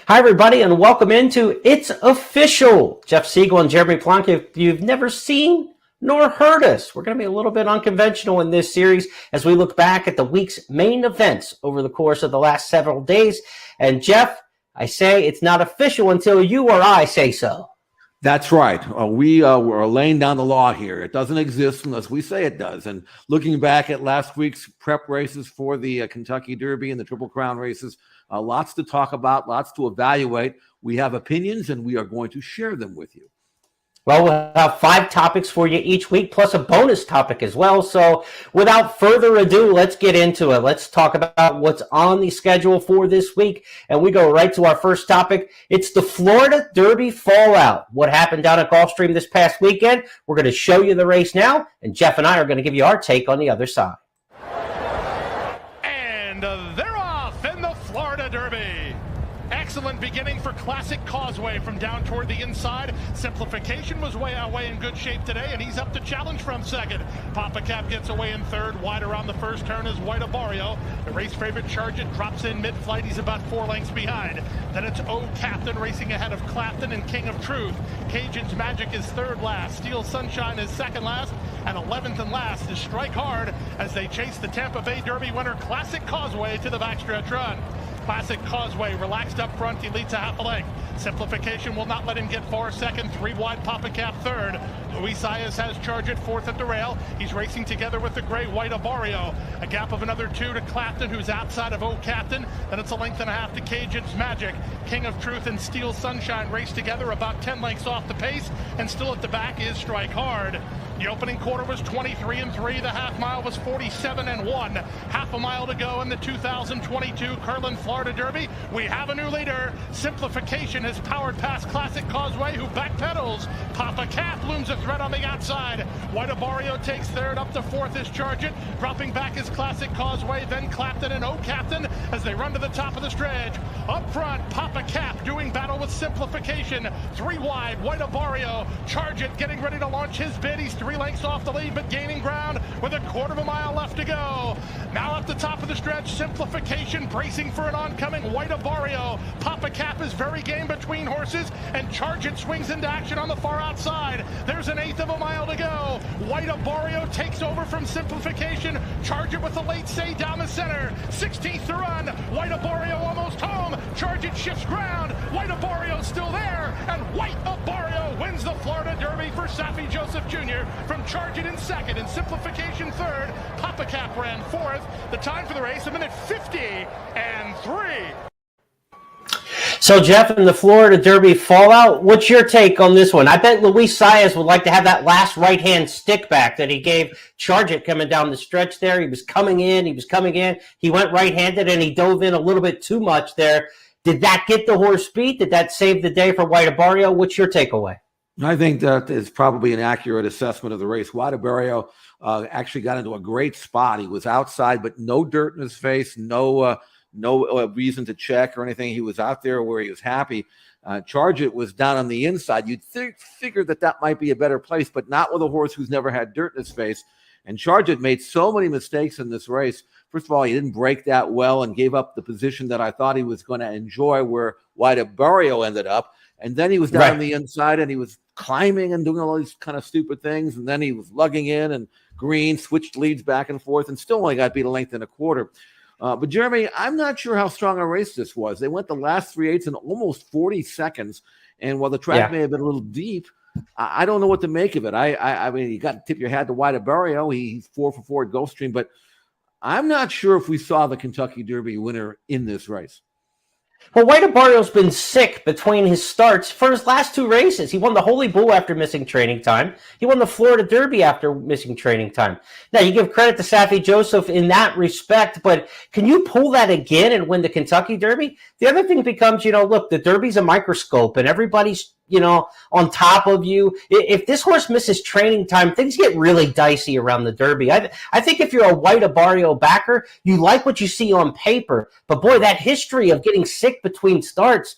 Hi, everybody, and welcome into It's Official. Jeff Siegel and Jeremy Plonk. If you've never seen nor heard us, we're going to be a little bit unconventional in this series as we look back at the week's main events over the course of the last several days. And Jeff, I say it's not official until you or I say so. That's right. We're laying down the law here. It doesn't exist unless we say it does. And looking back at last week's prep races for the Kentucky Derby and the Triple Crown races, lots to talk about, lots to evaluate. We have opinions, and we are going to share them with you. Well, we'll have 5 topics for you each week, plus a bonus topic as well. So without further ado, let's get into it. Let's talk about what's on the schedule for this week. And we go right to our first topic. It's the Florida Derby fallout. What happened down at Gulfstream this past weekend? We're going to show you the race now, and Jeff and I are going to give you our take on the other side. And they're off in the Florida Derby. Excellent beginning for Classic Causeway from down toward the inside. Simplification was way in good shape today, and he's up to challenge from second. Papa Cap gets away in third. Wide around the first turn is White Abarrio. The race favorite Charge It drops in mid-flight. He's about 4 lengths behind. Then it's O Captain racing ahead of Clapton and King of Truth. Cajun's Magic is third last. Steel Sunshine is second last. And 11th and last is Strike Hard as they chase the Tampa Bay Derby winner Classic Causeway to the backstretch run. Classic Causeway relaxed up front, he leads a half a length. Simplification will not let him get far second. 3 wide, Papa Cap third. Luis Saez has Charge It fourth at the rail. He's racing together with the gray White Abarrio. A gap of another 2 to Clapton, who's outside of O Captain. Then it's a length and a half to Cajun's Magic. King of Truth and Steel Sunshine race together about 10 lengths off the pace. And still at the back is Strike Hard. The opening quarter was 23-3. The half mile was 47-1. Half a mile to go in the 2022 Curlin Florida Derby. We have a new leader. Simplification has powered past Classic Causeway, who backpedals. Papa Cap looms a threat on the outside. White Abarrio takes third. Up to fourth is Charge It. Dropping back is Classic Causeway. Then Clapton and O Captain as they run to the top of the stretch. Up front, Papa Cap doing battle with Simplification. 3 wide, White Abarrio. Charge It getting ready to launch his bid. He's 3 lengths off the lead, but gaining ground with a quarter of a mile left to go. Now at the top of the stretch, Simplification bracing for an oncoming White Abarrio. Papa Cap is very game between horses, and Charge It swings into action on the far outside. There's an 1/8 of a mile to go. White Abarrio takes over from Simplification. Charge It with a late say down the center. 16th to run. White Abarrio almost home. Charge It shifts ground. White Abarrio still there, and White Abarrio wins the Florida Derby for Safi Joseph Jr. from Charge It in second and Simplification third. Papa Cap ran fourth. The time for the race, 1:50.3. So, Jeff, in the Florida Derby fallout, what's your take on this one? I bet Luis Saez would like to have that last right-hand stick back that he gave Charge It coming down the stretch there. He was coming in. He went right-handed, and he dove in a little bit too much there. Did that get the horse beat? Did that save the day for White Abarrio? What's your takeaway? I think that is probably an accurate assessment of the race. White Abarrio actually got into a great spot. He was outside, but no dirt in his face, no reason to check or anything. He was out there where he was happy. Charge It was down on the inside. You'd figure that might be a better place, but not with a horse who's never had dirt in his face. And Charge It made so many mistakes in this race. First of all, he didn't break that well and gave up the position that I thought he was going to enjoy where White Abarrio ended up. And then he was down on the inside, and he was climbing and doing all these kind of stupid things. And then he was lugging in, and Green switched leads back and forth and still only got beat a length and a quarter. But, Jeremy, I'm not sure how strong a race this was. They went the last 3/8 in almost 40 seconds. And while the track may have been a little deep, I don't know what to make of it. I mean, you got to tip your hat to White Abarrio. He's 4 for 4 at Gulfstream. But I'm not sure if we saw the Kentucky Derby winner in this race. Well, White Abarrio's been sick between his starts for his last 2 races. He won the Holy Bull after missing training time. He won the Florida Derby after missing training time. Now, you give credit to Safi Joseph in that respect, but can you pull that again and win the Kentucky Derby? The other thing becomes, look, the Derby's a microscope, and everybody's on top of you. If this horse misses training time, things get really dicey around the Derby. I think if you're a White Abarrio backer, you like what you see on paper. But boy, that history of getting sick between starts,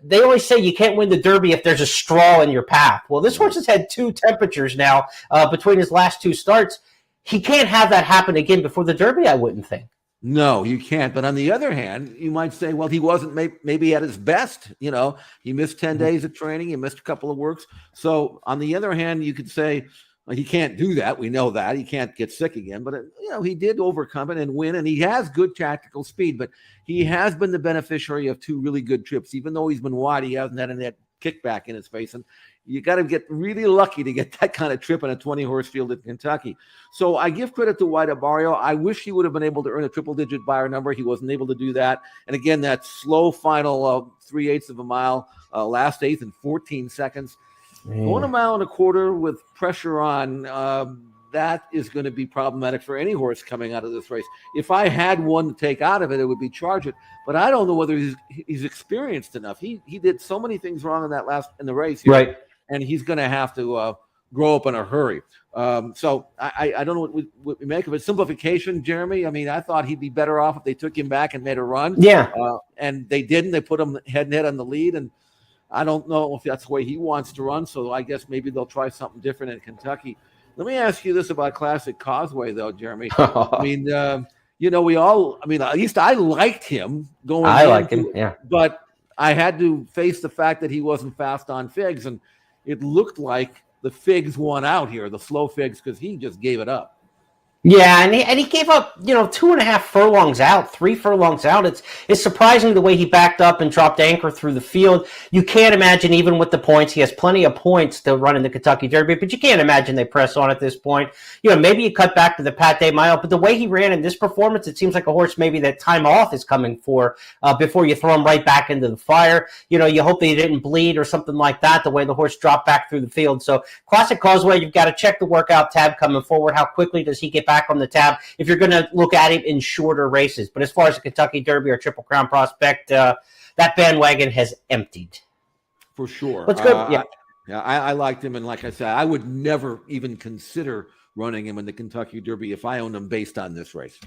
they always say you can't win the Derby if there's a straw in your path. Well, this horse has had 2 temperatures now between his last 2 starts. He can't have that happen again before the Derby, I wouldn't think. No, you can't. But on the other hand, you might say, well, he wasn't maybe at his best. He missed 10 days of training. He missed a couple of works. So on the other hand, you could say, well, he can't do that. We know that. He can't get sick again. But, he did overcome it and win. And he has good tactical speed. But he has been the beneficiary of 2 really good trips. Even though he's been wide, he hasn't had a net kickback in his face. And you got to get really lucky to get that kind of trip in a 20-horse field in Kentucky. So I give credit to White Barrio. I wish he would have been able to earn a triple-digit buyer number. He wasn't able to do that. And again, that slow final 3/8 of a mile, last eighth in 14 seconds. Going a mile and a quarter with pressure on, that is going to be problematic for any horse coming out of this race. If I had one to take out of it, it would be Charge It. But I don't know whether he's experienced enough. He did so many things wrong in the race here. Right. And he's going to have to grow up in a hurry. So I don't know what we make of it. Simplification, Jeremy. I mean, I thought he'd be better off if they took him back and made a run. Yeah. And they didn't. They put him head and head on the lead. And I don't know if that's the way he wants to run. So I guess maybe they'll try something different in Kentucky. Let me ask you this about Classic Causeway, though, Jeremy. I mean, at least I liked him going. I liked him, yeah. But I had to face the fact that he wasn't fast on figs. And it looked like the figs won out here, the slow figs, because he just gave it up. Yeah, and he gave up, 2.5 furlongs out, 3 furlongs out. It's surprising the way he backed up and dropped anchor through the field. You can't imagine, even with the points, he has plenty of points to run in the Kentucky Derby, but you can't imagine they press on at this point. Maybe you cut back to the Pate Mile, but the way he ran in this performance, it seems like a horse maybe that time off is coming for before you throw him right back into the fire. You hope that he didn't bleed or something like that, the way the horse dropped back through the field. So Classic Causeway, you've got to check the workout tab coming forward. How quickly does he get back on the tab if you're going to look at him in shorter races? But as far as the Kentucky Derby or Triple Crown prospect, that bandwagon has emptied. For sure. Let's go. I liked him. And like I said, I would never even consider running him in the Kentucky Derby if I owned him based on this race.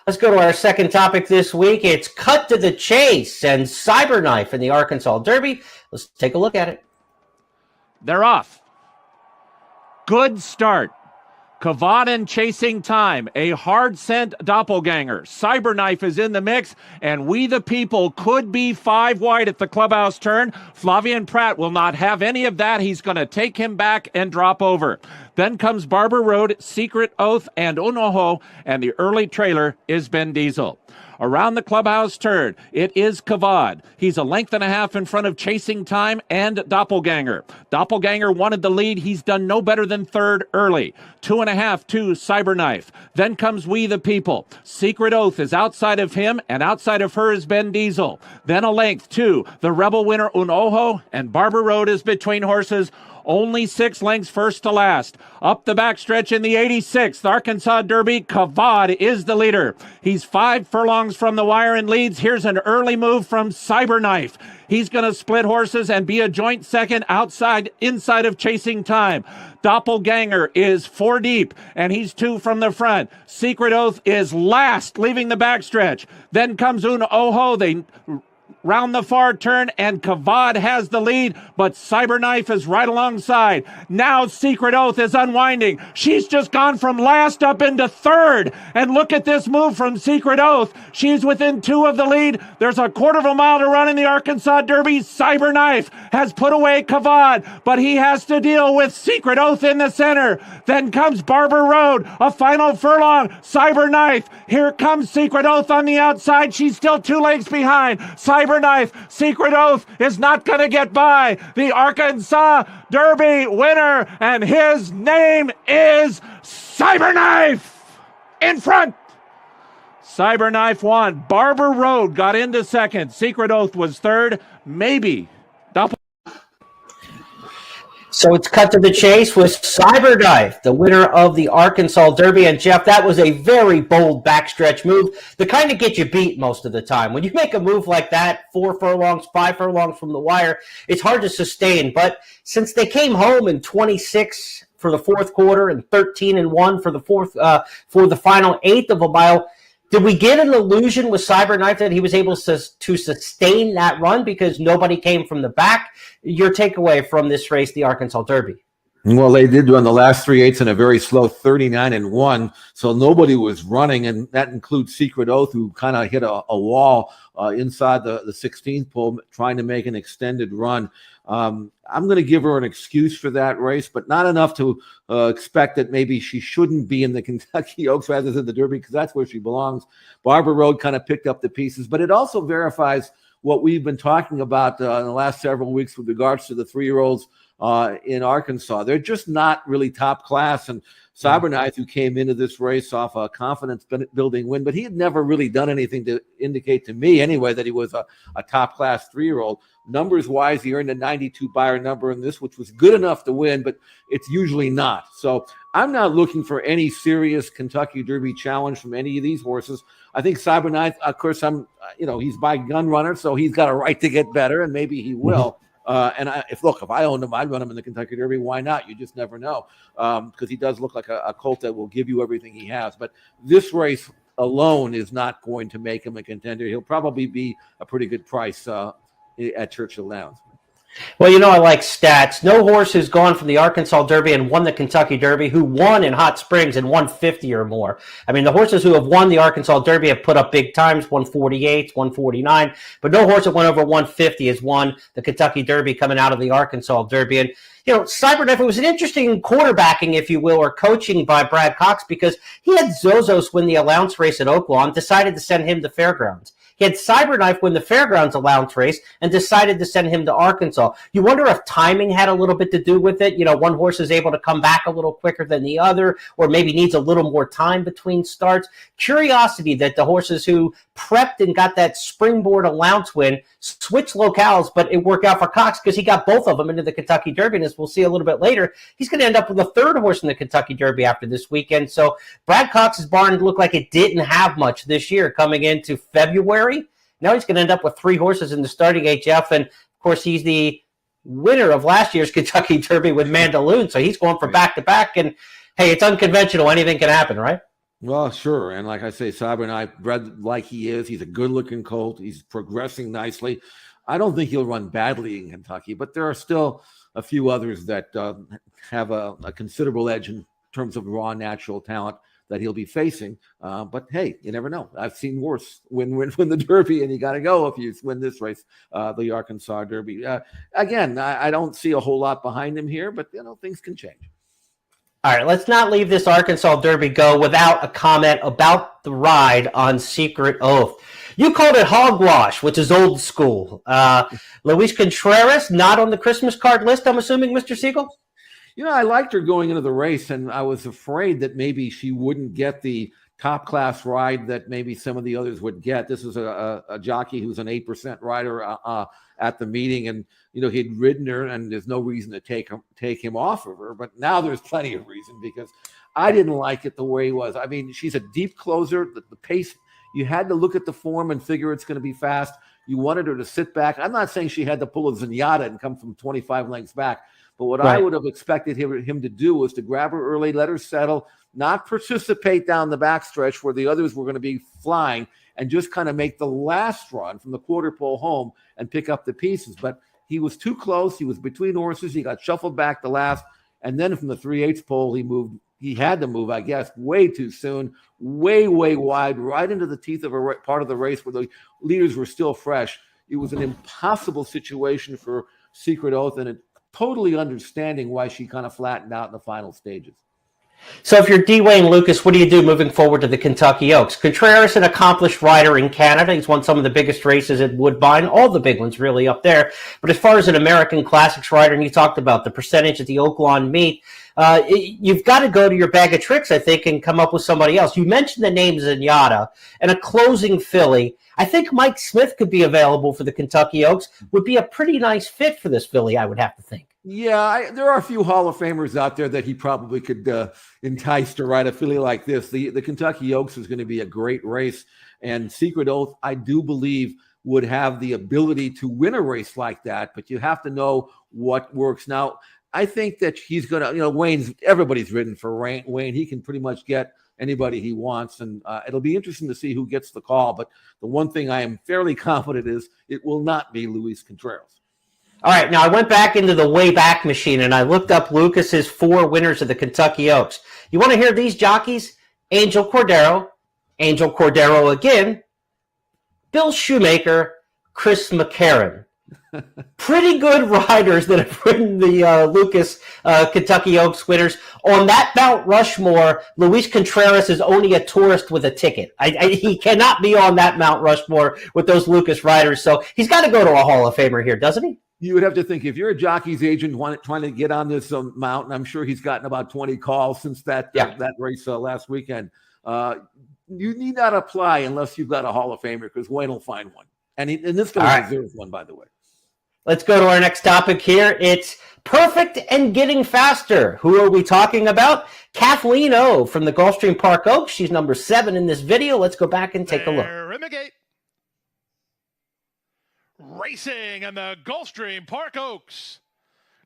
Let's go to our second topic this week. It's Cut to the Chase and Cyberknife in the Arkansas Derby. Let's take a look at it. They're off. Good start. Kavaden Chasing Time, a hard-scent doppelganger. Cyberknife is in the mix, and We the People could be 5 wide at the clubhouse turn. Flavian Pratt will not have any of that. He's going to take him back and drop over. Then comes Barber Road, Secret Oath, and Unoho, and the early trailer is Ben Diesel. Around the clubhouse turn, it is Kavad. He's a length and a half in front of Chasing Time and Doppelganger. Doppelganger wanted the lead. He's done no better than third early. 2.5 to Cyberknife. Then comes We the People. Secret Oath is outside of him, and outside of her is Ben Diesel. Then a length to the Rebel winner Unoho, and Barber Road is between horses. Only 6 lengths first to last. Up the backstretch in the 86th Arkansas Derby, Kavad is the leader. He's 5 furlongs from the wire and leads. Here's an early move from Cyberknife. He's going to split horses and be a joint second inside of Chasing Time. Doppelganger is 4 deep, and he's 2 from the front. Secret Oath is last, leaving the backstretch. Then comes Unoho. They round the far turn, and Kavad has the lead, but Cyberknife is right alongside. Now Secret Oath is unwinding. She's just gone from last up into third, and look at this move from Secret Oath. She's within 2 of the lead. There's a 1/4 mile to run in the Arkansas Derby. Cyberknife has put away Kavad, but he has to deal with Secret Oath in the center. Then comes Barber Road, a final furlong. Cyberknife, here comes Secret Oath on the outside. She's still 2 lengths behind. Cyberknife, Secret Oath is not going to get by the Arkansas Derby winner, and his name is Cyberknife. In front. Cyberknife won. Barber Road got into second. Secret Oath was third. Maybe. So it's Cut to the Chase with Cyberknife, the winner of the Arkansas Derby. And Jeff, that was a very bold backstretch move. The kind of get you beat most of the time. When you make a move like that, 4 furlongs, 5 furlongs from the wire, it's hard to sustain. But since they came home in 26 for the fourth quarter and 13-1 for the final 1/8 of a mile, did we get an illusion with Cyberknife that he was able to sustain that run because nobody came from the back? Your takeaway from this race, the Arkansas Derby? Well, they did run the last 3/8 in a very slow 39-1, so nobody was running, and that includes Secret Oath, who kind of hit a wall inside the 16th pole, trying to make an extended run. I'm going to give her an excuse for that race, but not enough to expect that maybe she shouldn't be in the Kentucky Oaks rather than the Derby, because that's where she belongs. Barbara Road kind of picked up the pieces, but it also verifies what we've been talking about in the last several weeks with regards to the 3-year-olds in Arkansas. They're just not really top class. And Cyberknife, who came into this race off a confidence-building win, but he had never really done anything to indicate to me anyway that he was a top-class 3-year-old. Numbers-wise, he earned a 92 Beyer number in this, which was good enough to win, but it's usually not. So I'm not looking for any serious Kentucky Derby challenge from any of these horses. I think Cyberknife, of course, he's by gun runner, so he's got a right to get better, and maybe he will. If I owned him, I'd run him in the Kentucky Derby. Why not? You just never know, because he does look like a colt that will give you everything he has. But this race alone is not going to make him a contender. He'll probably be a pretty good price at Churchill Downs. Well, I like stats. No horse who's gone from the Arkansas Derby and won the Kentucky Derby who won in Hot Springs and won 50 or more. I mean, the horses who have won the Arkansas Derby have put up big times, 148, 149, but no horse that went over 150 has won the Kentucky Derby coming out of the Arkansas Derby. And, Cyberknife, it was an interesting quarterbacking, if you will, or coaching by Brad Cox, because he had Zozos win the allowance race at Oaklawn, decided to send him to Fairgrounds. He had Cyberknife win the Fairgrounds allowance race and decided to send him to Arkansas. You wonder if timing had a little bit to do with it. One horse is able to come back a little quicker than the other, or maybe needs a little more time between starts. Curiosity that the horses who prepped and got that springboard allowance win switched locales, but it worked out for Cox because he got both of them into the Kentucky Derby. And as we'll see a little bit later, he's going to end up with a third horse in the Kentucky Derby after this weekend. So Brad Cox's barn looked like it didn't have much this year coming into February. Now he's going to end up with 3 horses in the starting gate, Jeff. And, of course, he's the winner of last year's Kentucky Derby with Mandaloon. So he's going for back-to-back. And, hey, it's unconventional. Anything can happen, right? Well, sure. And like I say, Cyberknife, bred like he is, he's a good-looking colt. He's progressing nicely. I don't think he'll run badly in Kentucky, but there are still a few others that have a considerable edge in terms of raw natural talent that he'll be facing. But hey, you never know. I've seen worse win the Derby, and you got to go if you win this race, the Arkansas Derby. Again, I don't see a whole lot behind him here, but things can change. All right, let's not leave this Arkansas Derby go without a comment about the ride on Secret Oath. You called it hogwash, which is old school. Luis Contreras, not on the Christmas card list, I'm assuming, Mr. Siegel? I liked her going into the race, and I was afraid that maybe she wouldn't get the top-class ride that maybe some of the others would get. This is a jockey who's an 8% rider at the meeting, and he'd ridden her, and there's no reason to take him off of her. But now there's plenty of reason, because I didn't like it the way he was. I mean, she's a deep closer. The pace, you had to look at the form and figure it's going to be fast. You wanted her to sit back. I'm not saying she had to pull a Zenyatta and come from 25 lengths back, but what I would have expected him to do was to grab her early, let her settle, not participate down the backstretch where the others were going to be flying, and just kind of make the last run from the quarter pole home and pick up the pieces. But he was too close. He was between horses. He got shuffled back the last. And then from the 3/8 pole, he had to move, I guess, way too soon, way wide, right into the teeth of a part of the race where the leaders were still fresh. It was an impossible situation for Secret Oath, and it totally understanding why she kind of flattened out in the final stages. So if you're D. Wayne Lucas, what do you do moving forward to the Kentucky Oaks? Contreras, an accomplished rider in Canada. He's won some of the biggest races at Woodbine, all the big ones really up there. But as far as an American Classics rider, and you talked about the percentage at the Oaklawn meet, you've got to go to your bag of tricks, I think, and come up with somebody else. You mentioned the name Zenyatta and a closing filly. I think Mike Smith could be available for the Kentucky Oaks. Would be a pretty nice fit for this filly, I would have to think. Yeah, there are a few Hall of Famers out there that he probably could entice to ride a filly like this. The Kentucky Oaks is going to be a great race, and Secret Oath, I do believe, would have the ability to win a race like that, but you have to know what works. Now, I think that he's going to, everybody's ridden for Wayne. He can pretty much get anybody he wants, and it'll be interesting to see who gets the call. But the one thing I am fairly confident is it will not be Luis Contreras. All right, now I went back into the Wayback Machine and I looked up Lucas's 4 winners of the Kentucky Oaks. You want to hear these jockeys? Angel Cordero again, Bill Shoemaker, Chris McCarron. Pretty good riders that have ridden the Lucas Kentucky Oaks winners. On that Mount Rushmore, Luis Contreras is only a tourist with a ticket. He cannot be on that Mount Rushmore with those Lucas riders, so he's got to go to a Hall of Famer here, doesn't he? You would have to think, if you're a jockey's agent trying to get on this mountain, I'm sure he's gotten about 20 calls since that race last weekend. You need not apply unless you've got a Hall of Famer, because Wayne will find one. And this guy deserves one, by the way. Let's go to our next topic here. It's perfect and getting faster. Who are we talking about? Kathleen O from the Gulfstream Park Oaks. She's number 7 in this video. Let's go back and take a look. In the gate. Racing in the Gulfstream Park Oaks.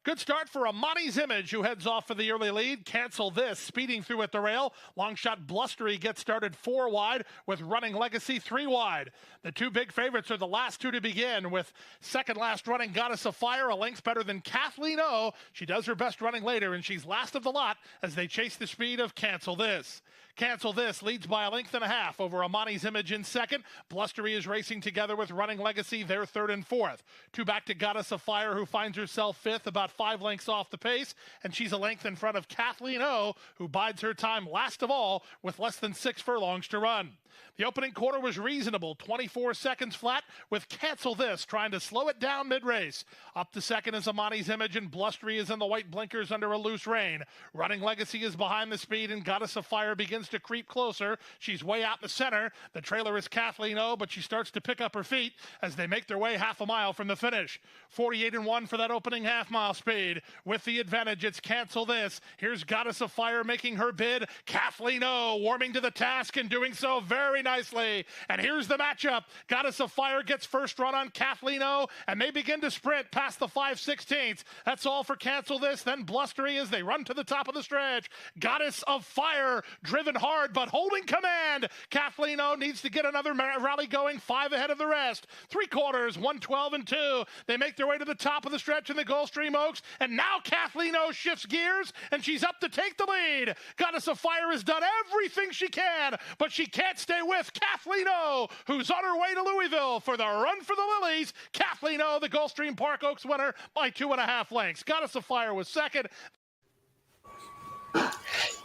Good start for Amani's Image, who heads off for the early lead. Cancel This, speeding through at the rail. Long shot Blustery gets started 4 wide, with Running Legacy 3 wide. The 2 big favorites are the last 2 to begin, with second last running Goddess of Fire, a length better than Kathleen O. She does her best running later, and she's last of the lot as they chase the speed of Cancel This. Cancel This leads by a length and a half over Amani's Image in second. Blustery is racing together with Running Legacy, their third and fourth. 2 back to Goddess of Fire, who finds herself fifth, about 5 lengths off the pace, and she's a length in front of Kathleen O, who bides her time last of all with less than 6 furlongs to run. The opening quarter was reasonable, 24 seconds flat, with Cancel This trying to slow it down mid-race. Up to second is Amani's Image, and Blustery is in the white blinkers under a loose rein. Running Legacy is behind the speed, and Goddess of Fire begins to creep closer. She's way out in the center. The trailer is Kathleen O, but she starts to pick up her feet as they make their way half a mile from the finish. 48-1 for that opening half-mile speed. With the advantage, it's Cancel This. Here's Goddess of Fire making her bid. Kathleen O warming to the task and doing so very nicely. And here's the matchup. Goddess of Fire gets first run on Kathleen O, and they begin to sprint past the 5/16. That's all for Cancel This. Then Blustery as they run to the top of the stretch. Goddess of Fire driven hard but holding command. Kathleen O needs to get another rally going, 5 ahead of the rest. 3/4, 1:12-2. They make their way to the top of the stretch in the Gulfstream Oaks, and now Kathleen O shifts gears, and she's up to take the lead. Goddess of Fire has done everything she can, but she can't stay with Kathleen O, who's on her way to Louisville for the Run for the Lilies. Kathleen O, the Gulfstream Park Oaks winner by 2.5 lengths. Goddess of Fire was second.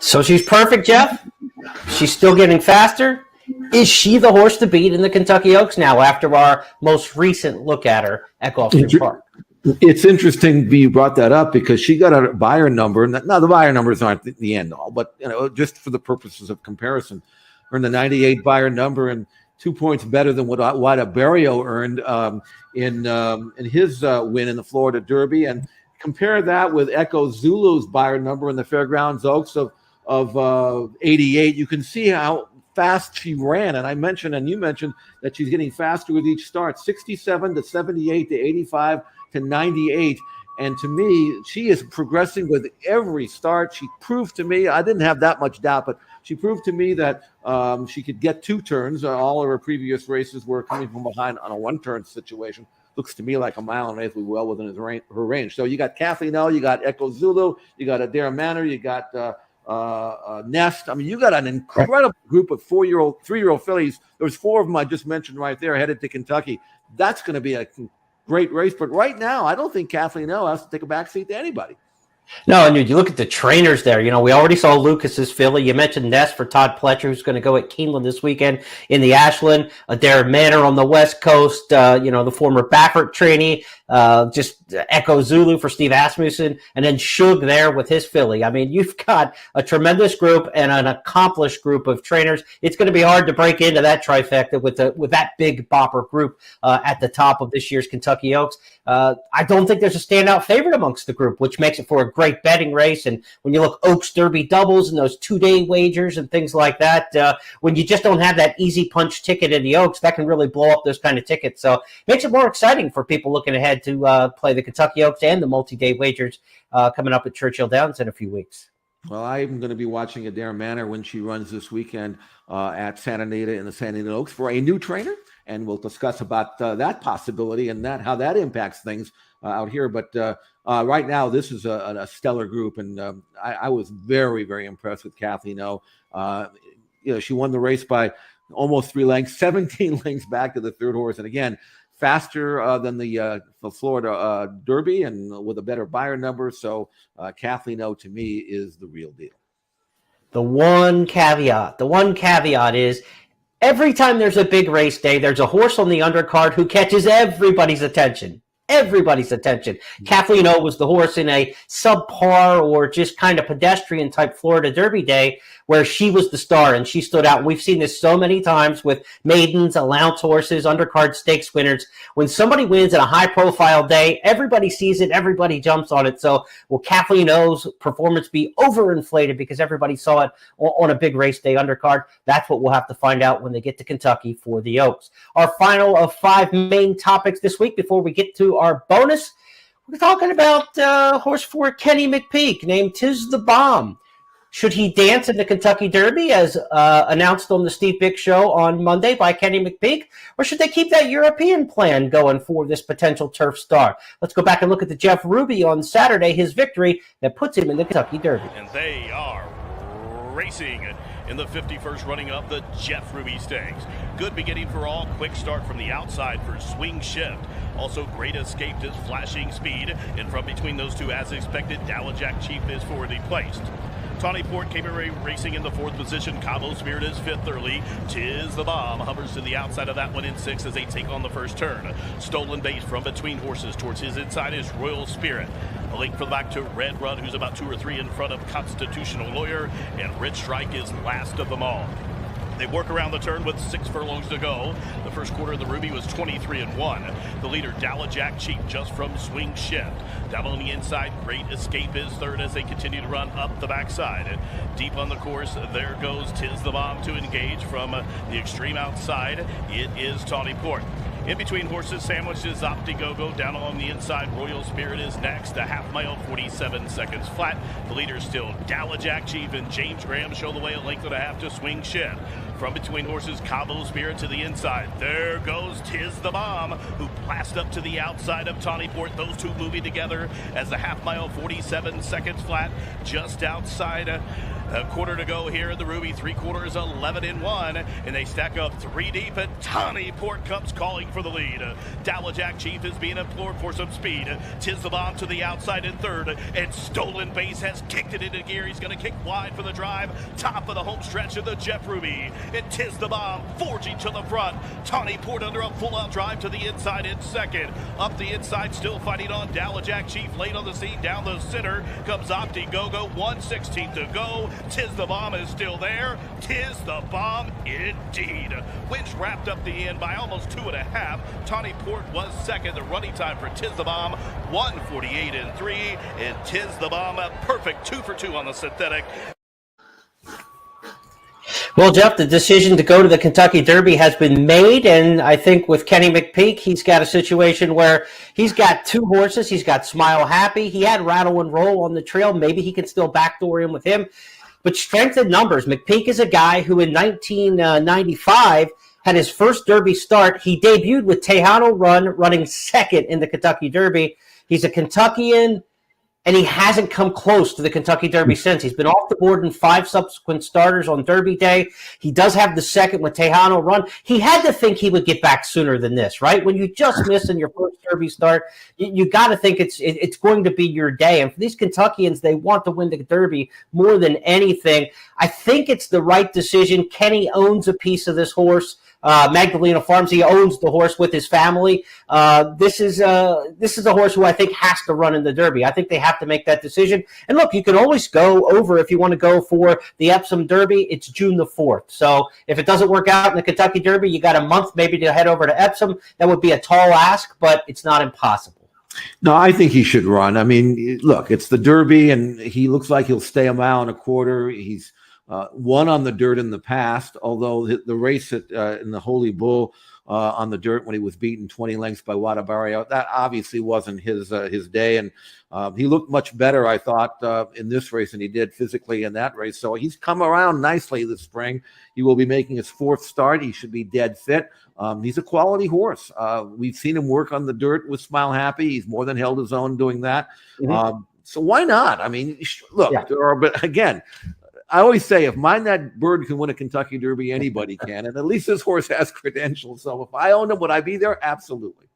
So she's perfect, Jeff. She's still getting faster. Is she the horse to beat in the Kentucky Oaks now after our most recent look at her at Gulfstream Park? It's interesting you brought that up, because she got a buyer number. Now, the buyer numbers aren't the end all, but just for the purposes of comparison, earned the 98 buyer number and 2 points better than what Barrio earned in his win in the Florida Derby. And compare that with Echo Zulu's buyer number in the Fairgrounds Oaks of 88. You can see how fast she ran. And you mentioned that she's getting faster with each start, 67 to 78 to 85 to 98. And to me, she is progressing with every start. She proved to me, I didn't have that much doubt, but she proved to me that she could get 2 turns. All of her previous races were coming from behind on a 1-turn situation. Looks to me like a mile and a half, well within her range. So you got Kathleen O, you got Echo Zulu, you got Adair Manor, you got Nest. I mean, you got an incredible group of 3-year-old fillies. There's 4 of them I just mentioned right there headed to Kentucky. That's going to be a great race. But right now, I don't think Kathleen O has to take a backseat to anybody. No, and you look at the trainers there. We already saw Lucas's filly. You mentioned Nest for Todd Pletcher, who's going to go at Keeneland this weekend in the Ashland. Adair Manor on the West Coast, the former Baffert trainee. Just Echo Zulu for Steve Asmussen, and then Shug there with his filly. I mean, you've got a tremendous group and an accomplished group of trainers. It's going to be hard to break into that trifecta with that big bopper group at the top of this year's Kentucky Oaks. I don't think there's a standout favorite amongst the group, which makes it for a great betting race. And when you look Oaks Derby doubles and those 2-day wagers and things like that, when you just don't have that easy punch ticket in the Oaks, that can really blow up those kind of tickets. So it makes it more exciting for people looking ahead to play the Kentucky Oaks and the multi-day wagers coming up at Churchill Downs in a few weeks. Well, I'm going to be watching Adair Manor when she runs this weekend at Santa Anita in the Santa Anita Oaks for a new trainer and we'll discuss about that possibility and how that impacts things out here. But right now, this is a stellar group, and I was very, very impressed with Kathleen O. She won the race by almost 3 lengths, 17 lengths back to the third horse, and again, faster than the Florida Derby and with a better buyer number. So Kathleen O to me is the real deal. The one caveat is every time there's a big race day, there's a horse on the undercard who catches everybody's attention. Kathleen O was the horse in a subpar or just kind of pedestrian type Florida Derby day where she was the star and she stood out. And we've seen this so many times with maidens, allowance horses, undercard stakes winners. When somebody wins in a high profile day, everybody sees it, everybody jumps on it. So will Kathleen O's performance be overinflated because everybody saw it on a big race day undercard? That's what we'll have to find out when they get to Kentucky for the Oaks. Our final of 5 main topics this week before we get to our bonus. We're talking about horse 4 Kenny McPeek named Tiz the Bomb. Should he dance in the Kentucky Derby as announced on the Steve Bick Show on Monday by Kenny McPeek? Or should they keep that European plan going for this potential turf star? Let's go back and look at the Jeff Ruby on Saturday, his victory that puts him in the Kentucky Derby. And they are racing in the 51st running of the Jeff Ruby Stakes. Good beginning for all. Quick start from the outside for Swing Shift. Also great escape to flashing speed. And from between those two, as expected, Dowajack Chief is forwardly placed. Tawny Port came in racing in the 4th position. Cabo Spirit is 5th early. Tiz the Bomb hovers to the outside of that one in 6th as they take on the first turn. Stolen base from between horses towards his inside is Royal Spirit. A link from the back to Red Run, who's about 2 or 3 in front of Constitutional Lawyer, and Rich Strike is last of them all. They work around the turn with 6 furlongs to go. The first quarter of the Ruby was 23-1. The leader, Dowajack Chief, just from Swing Shift. Down on the inside, Great Escape is 3rd as they continue to run up the backside. Deep on the course, there goes Tiz the Bomb to engage from the extreme outside. It is Tawny Port. In between horses, sandwiched is Opti-Go-Go. Down along the inside, Royal Spirit is next. A half mile, 47 seconds flat. The leader still Dowajack Chief and James Graham show the way, a length and a half to Swing Shift. From between horses, Cabo Spirit to the inside. There goes Tiz the Bomb, who blast up to the outside of Tawny Port. Those two moving together as the half mile, 47 seconds flat, just outside. A quarter to go here in the Ruby, 3/4, 11-1, and they stack up 3 deep, and Tawny Port comes calling for the lead. Dowajack Chief is being implored for some speed. Tiz the Bomb to the outside in 3rd, and Stolen Base has kicked it into gear. He's going to kick wide for the drive, top of the home stretch of the Jeff Ruby, and Tiz the Bomb forging to the front. Tawny Port under a full-out drive to the inside in 2nd. Up the inside, still fighting on Dowajack Chief, late on the scene, down the center comes Opti-Go-Go, 1/16 to go. Tiz the Bomb is still there. Tiz the Bomb indeed. Winch wrapped up the end by almost 2.5. Tawny Port was 2nd. The running time for Tiz the Bomb, 1:48.3. And Tiz the Bomb, a perfect 2 for 2 on the synthetic. Well, Jeff, the decision to go to the Kentucky Derby has been made, and I think with Kenny McPeek, he's got a situation where he's got 2 horses. He's got Smile Happy. He had Rattle and Roll on the trail. Maybe he can still backdoor him with him. But strength in numbers. McPeek is a guy who in 1995 had his first Derby start. He debuted with Tejano Run, running 2nd in the Kentucky Derby. He's a Kentuckian, and he hasn't come close to the Kentucky Derby since. He's been off the board in 5 subsequent starters on Derby Day. He does have the 2nd with Tejano Run. He had to think he would get back sooner than this, right? When you just miss in your first Derby start, you got to think it's going to be your day. And for these Kentuckians, they want to win the Derby more than anything. I think it's the right decision. Kenny owns a piece of this horse. Magdalena Farms, he owns the horse with his family. This is a horse who I think has to run in the Derby. I think they have to make that decision. And look, you can always go over if you want to go for the Epsom Derby. It's June the 4th. So if it doesn't work out in the Kentucky Derby, you got a month maybe to head over to Epsom. That would be a tall ask, but it's not impossible. No, I think he should run. I mean, look, it's the Derby, and he looks like he'll stay 1.25 miles. He's won on the dirt in the past, although the race in the Holy Bull on the dirt when he was beaten 20 lengths by Wada. That obviously wasn't his day, and he looked much better, I thought, in this race than he did physically in that race. So he's come around nicely this spring. He will be making his 4th start. He should be dead fit. He's a quality horse. We've seen him work on the dirt with Smile Happy. He's more than held his own doing that. So why not? I mean, look, but again, I always say if Mind That Bird can win a Kentucky Derby, anybody can. And at least this horse has credentials. So if I owned him, would I be there? Absolutely.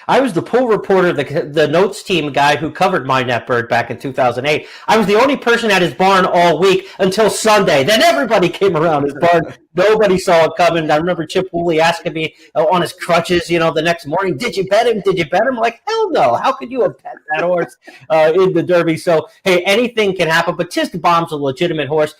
I was the pool reporter, the notes team guy who covered Mind That Bird back in 2008. I was the only person at his barn all week until Sunday. Then everybody came around his barn. Nobody saw it coming. I remember Chip Woolley asking me on his crutches, the next morning, did you bet him? Did you bet him? I'm like, hell no. How could you have bet that horse in the Derby? So, hey, anything can happen. But Tisk Bomb's a legitimate horse.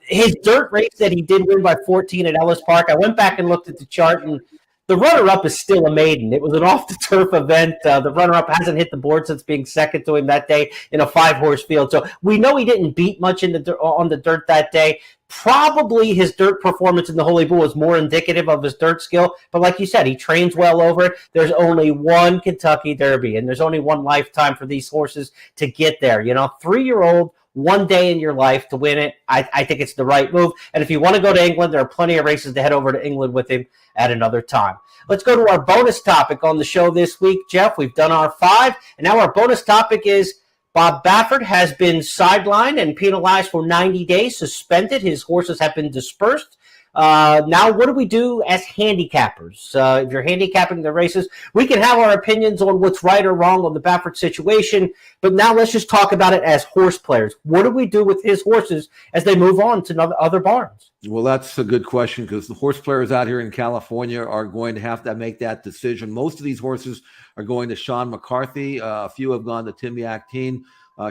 His dirt race that he did win by 14 at Ellis Park, I went back and looked at the chart, and the runner-up is still a maiden. It was an off-the-turf event. The runner-up hasn't hit the board since being second to him that day in a 5-horse field. So we know he didn't beat much on the dirt that day. Probably his dirt performance in the Holy Bull is more indicative of his dirt skill. But like you said, he trains well over it. There's only one Kentucky Derby, and there's only one lifetime for these horses to get there. 3-year-old, one day in your life to win it. I think it's the right move. And if you want to go to England, there are plenty of races to head over to England with him at another time. Let's go to our bonus topic on the show this week, Jeff. We've done our 5, and now our bonus topic is Bob Baffert has been sidelined and penalized for 90 days, suspended. His horses have been dispersed. Now, what do we do as handicappers? If you're handicapping the races, we can have our opinions on what's right or wrong on the Baffert situation, but now let's just talk about it as horse players. What do we do with his horses as they move on to other barns? Well, that's a good question, because the horse players out here in California are going to have to make that decision. Most of these horses are going to Sean McCarthy. A few have gone to Tim Yakteen.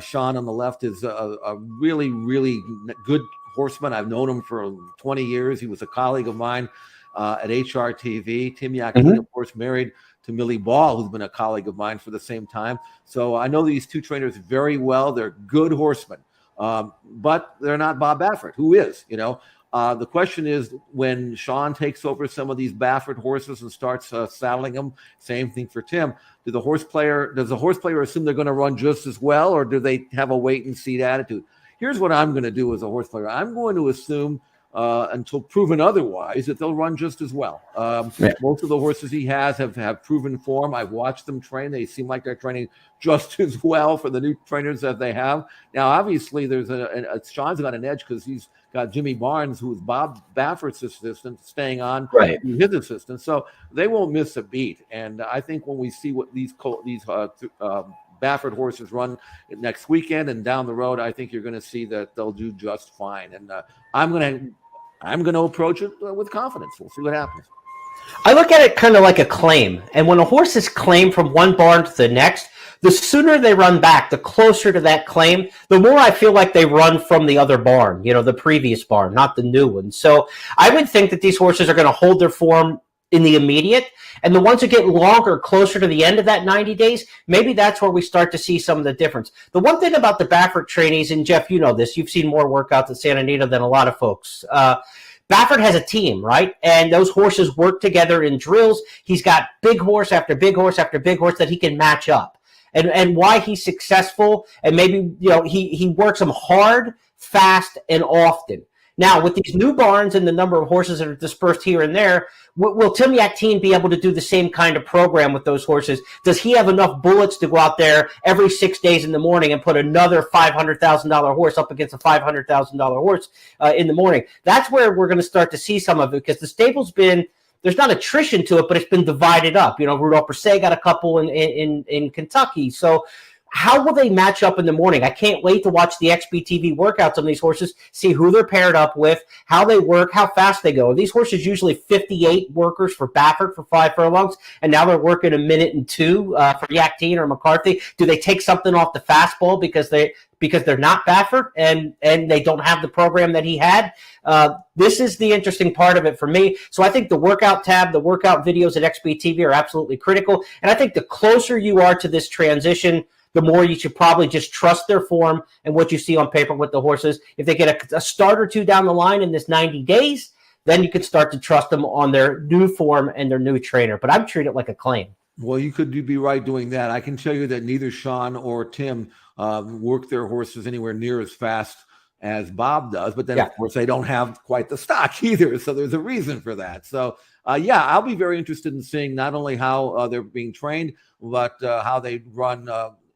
Sean on the left is a really, really good horseman. I've known him for 20 years. He was a colleague of mine at HRTV. Tim Yakteen, of course, married to Millie Ball, who's been a colleague of mine for the same time. So I know these two trainers very well. They're good horsemen, but they're not Bob Baffert, who is, The question is, when Sean takes over some of these Baffert horses and starts saddling them, same thing for Tim. Does the horse player assume they're going to run just as well, or do they have a wait and see attitude? Here's what I'm going to do as a horse player. I'm going to assume, until proven otherwise, that they'll run just as well. Most of the horses he has have proven form. I've watched them train. They seem like they're training just as well for the new trainers that they have. Now, obviously, there's Sean's got an edge because he's got Jimmy Barnes, who's Bob Baffert's assistant, staying on his assistant. So they won't miss a beat. And I think when we see what these Baffert horses run next weekend and down the road, I think you're going to see that they'll do just fine. And I'm going to approach it with confidence. We'll see what happens. I look at it kind of like a claim. And when a horse is claimed from one barn to the next, the sooner they run back, the closer to that claim, the more I feel like they run from the other barn, the previous barn, not the new one. So I would think that these horses are going to hold their form in the immediate, and the ones that get longer, closer to the end of that 90 days, maybe that's where we start to see some of the difference. The one thing about the Baffert trainees, and Jeff, you know this, you've seen more workouts at Santa Anita than a lot of folks. Baffert has a team, right? And those horses work together in drills. He's got big horse after big horse after big horse that he can match up. And why he's successful, and maybe he works them hard, fast, and often. Now, with these new barns and the number of horses that are dispersed here and there, will Tim Yakteen be able to do the same kind of program with those horses? Does he have enough bullets to go out there every 6 days in the morning and put another $500,000 horse up against a $500,000 horse in the morning? That's where we're going to start to see some of it, because the stable's been, there's not attrition to it, but it's been divided up. Rudolph Brisset got a couple in Kentucky. So how will they match up in the morning? I can't wait to watch the XBTV workouts on these horses, see who they're paired up with, how they work, how fast they go. These horses usually 58 workers for Baffert for 5 furlongs, and now they're working 1 minute and 2 for Yakteen or McCarthy. Do they take something off the fastball because they're not Baffert and they don't have the program that he had? This is the interesting part of it for me. So I think the workout tab, the workout videos at XBTV are absolutely critical. And I think the closer you are to this transition, the more you should probably just trust their form and what you see on paper with the horses. If they get a start or two down the line in this 90 days, then you can start to trust them on their new form and their new trainer. But I'm treating it like a claim. Well, you could be right doing that. I can tell you that neither Sean or Tim work their horses anywhere near as fast as Bob does. But then, of course, they don't have quite the stock either. So there's a reason for that. So, I'll be very interested in seeing not only how they're being trained, but how they run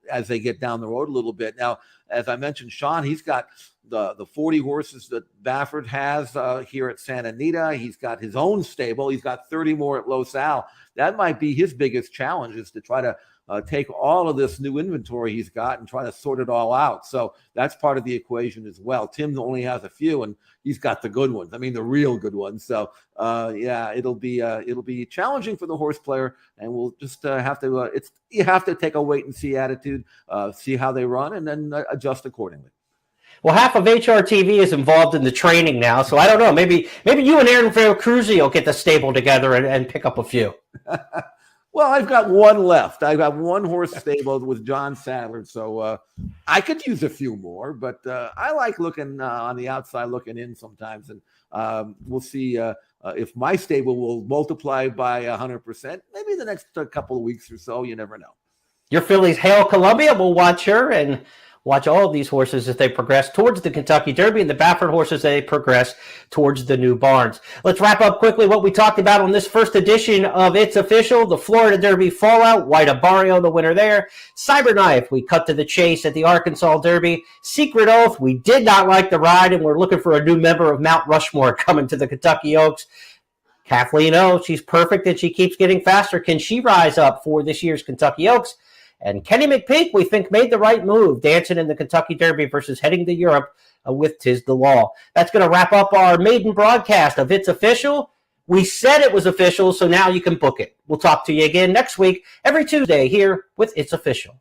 as they get down the road a little bit. Now, as I mentioned, Sean, he's got the 40 horses that Baffert has here at Santa Anita. He's got his own stable. He's got 30 more at Los Al. That might be his biggest challenge, is to try to take all of this new inventory he's got and try to sort it all out. So that's part of the equation as well. Tim only has a few, and he's got the good ones. I mean, the real good ones. So it'll be challenging for the horse player, and we'll just have to. You have to take a wait and see attitude, see how they run, and then adjust accordingly. Well, half of HRTV is involved in the training now, so I don't know. Maybe you and Aaron Cruzio will get the stable together and pick up a few. Well, I've got one left. I've got one horse stabled with John Sadler, so I could use a few more. But I like looking on the outside, looking in sometimes, and we'll see if my stable will multiply by 100%. Maybe the next couple of weeks or so. You never know. Your fillies, Hail Columbia, we'll watch her and watch all of these horses as they progress towards the Kentucky Derby, and the Baffert horses as they progress towards the new barns. Let's wrap up quickly what we talked about on this first edition of It's Official. The Florida Derby fallout, White Barrio, the winner there. Cyberknife, we cut to the chase at the Arkansas Derby. Secret Oath, we did not like the ride, and we're looking for a new member of Mount Rushmore coming to the Kentucky Oaks. Kathleen O, she's perfect and she keeps getting faster. Can she rise up for this year's Kentucky Oaks? And Kenny McPeak, we think, made the right move, dancing in the Kentucky Derby versus heading to Europe with Tiz the Law. That's going to wrap up our maiden broadcast of It's Official. We said it was official, so now you can book it. We'll talk to you again next week, every Tuesday here with It's Official.